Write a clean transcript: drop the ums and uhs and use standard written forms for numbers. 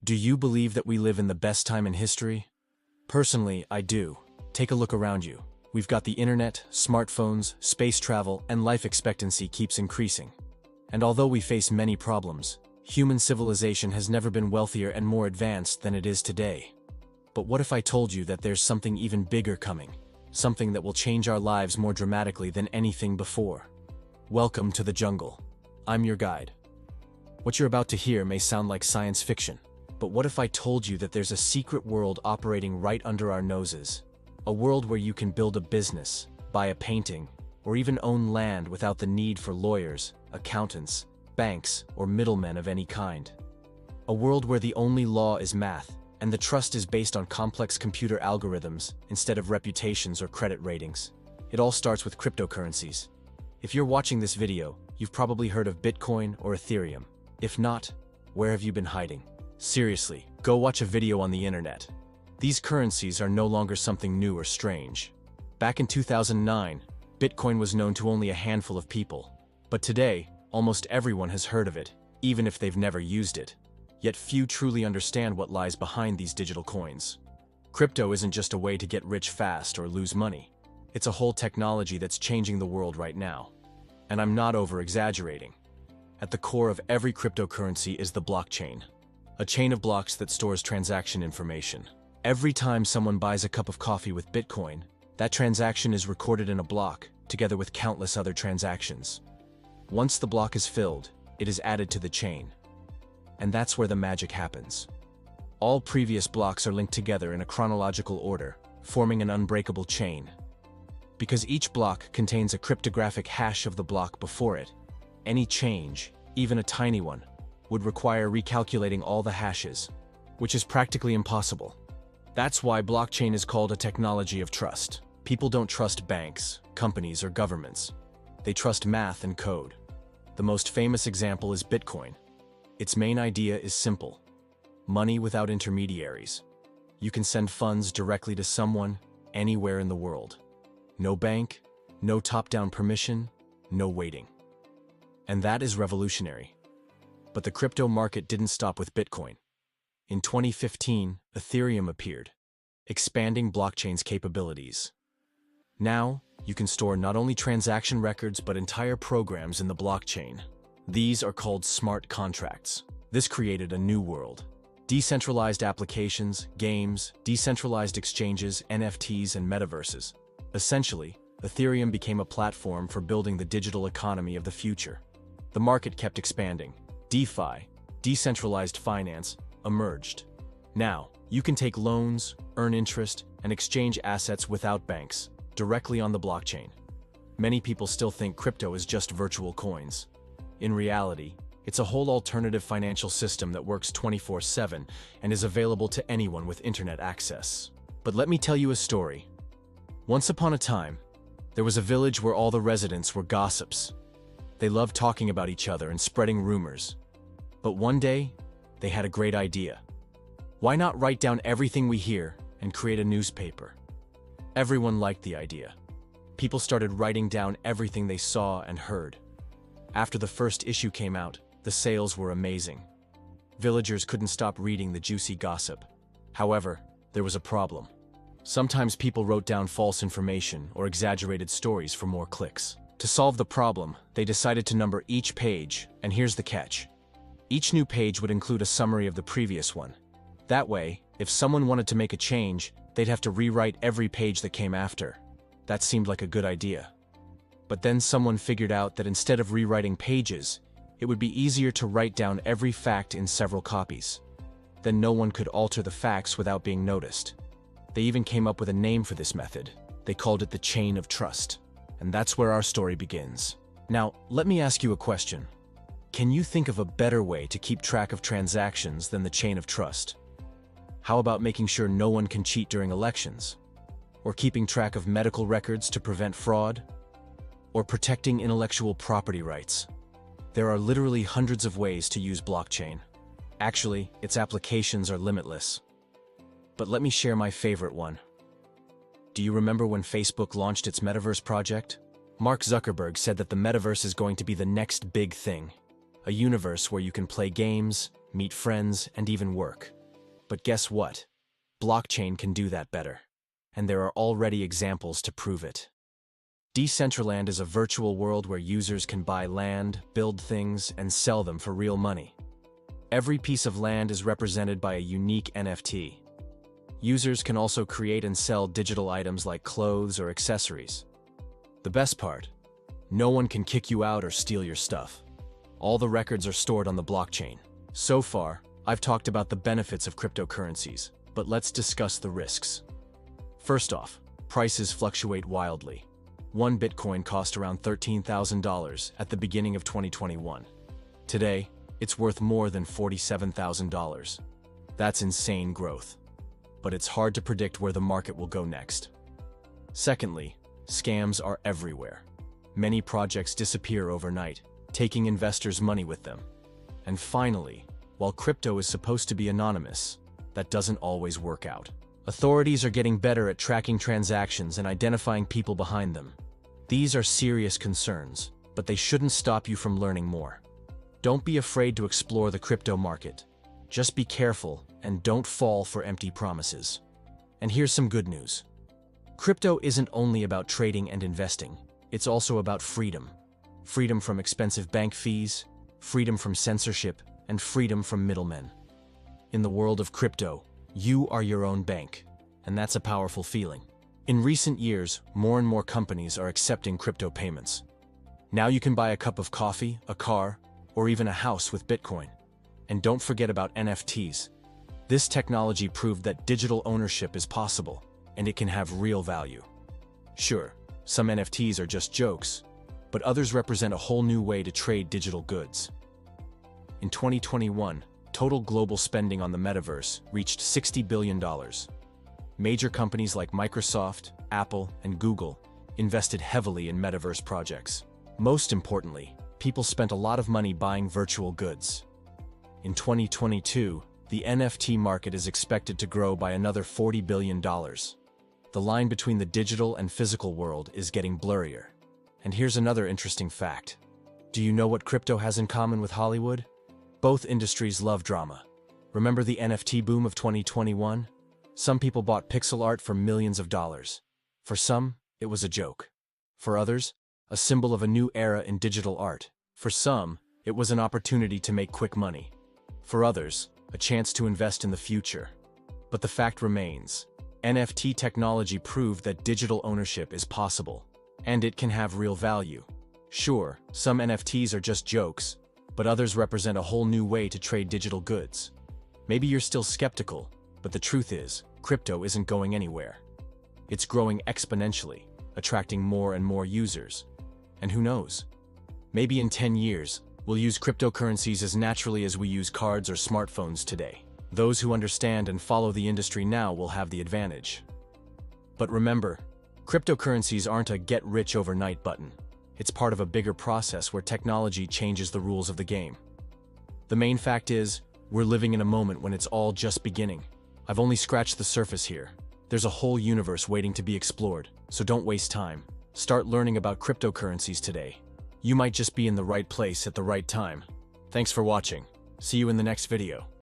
Do you believe that we live in the best time in history? Personally, I do. Take a look around you. We've got the internet, smartphones, space travel, and life expectancy keeps increasing. And although we face many problems, human civilization has never been wealthier and more advanced than it is today. But what if I told you that there's something even bigger coming? Something that will change our lives more dramatically than anything before. Welcome to the jungle. I'm your guide. What you're about to hear may sound like science fiction, but what if I told you that there's a secret world operating right under our noses? A world where you can build a business, buy a painting, or even own land without the need for lawyers, accountants, banks, or middlemen of any kind. A world where the only law is math, and the trust is based on complex computer algorithms instead of reputations or credit ratings. It all starts with cryptocurrencies. If you're watching this video, you've probably heard of Bitcoin or Ethereum. If not, where have you been hiding? Seriously, go watch a video on the internet. These currencies are no longer something new or strange. Back in 2009, Bitcoin was known to only a handful of people. But today, almost everyone has heard of it, even if they've never used it. Yet few truly understand what lies behind these digital coins. Crypto isn't just a way to get rich fast or lose money. It's a whole technology that's changing the world right now. And I'm not over-exaggerating. At the core of every cryptocurrency is the blockchain. A chain of blocks that stores transaction information. Every time someone buys a cup of coffee with Bitcoin, that transaction is recorded in a block, together with countless other transactions. Once the block is filled, it is added to the chain. And that's where the magic happens. All previous blocks are linked together in a chronological order, forming an unbreakable chain. Because each block contains a cryptographic hash of the block before it, any change, even a tiny one, would require recalculating all the hashes, which is practically impossible. That's why blockchain is called a technology of trust. People don't trust banks, companies, or governments. They trust math and code. The most famous example is Bitcoin. Its main idea is simple: money without intermediaries. You can send funds directly to someone, anywhere in the world. No bank, no top-down permission, no waiting. And that is revolutionary. But the crypto market didn't stop with Bitcoin. In 2015, Ethereum appeared, expanding blockchain's capabilities. Now, you can store not only transaction records but entire programs in the blockchain. These are called smart contracts. This created a new world. Decentralized applications, games, decentralized exchanges, NFTs, and metaverses. Essentially, Ethereum became a platform for building the digital economy of the future. The market kept expanding. DeFi, decentralized finance, emerged. Now, you can take loans, earn interest, and exchange assets without banks, directly on the blockchain. Many people still think crypto is just virtual coins. In reality, it's a whole alternative financial system that works 24/7 and is available to anyone with internet access. But let me tell you a story. Once upon a time, there was a village where all the residents were gossips. They loved talking about each other and spreading rumors. But one day, they had a great idea. Why not write down everything we hear and create a newspaper? Everyone liked the idea. People started writing down everything they saw and heard. After the first issue came out, the sales were amazing. Villagers couldn't stop reading the juicy gossip. However, there was a problem. Sometimes people wrote down false information or exaggerated stories for more clicks. To solve the problem, they decided to number each page, and here's the catch. Each new page would include a summary of the previous one. That way, if someone wanted to make a change, they'd have to rewrite every page that came after. That seemed like a good idea. But then someone figured out that instead of rewriting pages, it would be easier to write down every fact in several copies. Then no one could alter the facts without being noticed. They even came up with a name for this method. They called it the chain of trust. And that's where our story begins. Now, let me ask you a question. Can you think of a better way to keep track of transactions than the chain of trust? How about making sure no one can cheat during elections? Or keeping track of medical records to prevent fraud? Or protecting intellectual property rights? There are literally hundreds of ways to use blockchain. Actually, its applications are limitless. But let me share my favorite one. Do you remember when Facebook launched its metaverse project? Mark Zuckerberg said that the metaverse is going to be the next big thing. A universe where you can play games, meet friends, and even work. But guess what? Blockchain can do that better. And there are already examples to prove it. Decentraland is a virtual world where users can buy land, build things, and sell them for real money. Every piece of land is represented by a unique NFT. Users can also create and sell digital items like clothes or accessories. The best part? No one can kick you out or steal your stuff. All the records are stored on the blockchain. So far, I've talked about the benefits of cryptocurrencies, but let's discuss the risks. First off, prices fluctuate wildly. One Bitcoin cost around $13,000 at the beginning of 2021. Today, it's worth more than $47,000. That's insane growth. But it's hard to predict where the market will go next. Secondly, scams are everywhere. Many projects disappear overnight, taking investors' money with them. And finally, while crypto is supposed to be anonymous, that doesn't always work out. Authorities are getting better at tracking transactions and identifying people behind them. These are serious concerns, but they shouldn't stop you from learning more. Don't be afraid to explore the crypto market. Just be careful and don't fall for empty promises. And here's some good news. Crypto isn't only about trading and investing, it's also about freedom. Freedom from expensive bank fees, freedom from censorship, and freedom from middlemen. In the world of crypto, you are your own bank, and that's a powerful feeling. In recent years, more and more companies are accepting crypto payments. Now you can buy a cup of coffee, a car, or even a house with Bitcoin. And don't forget about NFTs. This technology proved that digital ownership is possible, and it can have real value. Sure, some NFTs are just jokes, but others represent a whole new way to trade digital goods. In 2021, total global spending on the metaverse reached $60 billion. Major companies like Microsoft, Apple, and Google invested heavily in metaverse projects. Most importantly, people spent a lot of money buying virtual goods. In 2022, the NFT market is expected to grow by another $40 billion. The line between the digital and physical world is getting blurrier. And here's another interesting fact. Do you know what crypto has in common with Hollywood? Both industries love drama. Remember the NFT boom of 2021? Some people bought pixel art for millions of dollars. For some, it was a joke. For others, a symbol of a new era in digital art. For some, it was an opportunity to make quick money. For others, a chance to invest in the future. But the fact remains, NFT technology proved that digital ownership is possible, and it can have real value. Sure, some NFTs are just jokes, but others represent a whole new way to trade digital goods. Maybe you're still skeptical, but the truth is, crypto isn't going anywhere. It's growing exponentially, attracting more and more users. And who knows? Maybe in 10 years, we'll use cryptocurrencies as naturally as we use cards or smartphones today. Those who understand and follow the industry now will have the advantage. But remember, cryptocurrencies aren't a get-rich-overnight button. It's part of a bigger process where technology changes the rules of the game. The main fact is, we're living in a moment when it's all just beginning. I've only scratched the surface here. There's a whole universe waiting to be explored, so don't waste time. Start learning about cryptocurrencies today. You might just be in the right place at the right time. Thanks for watching. See you in the next video.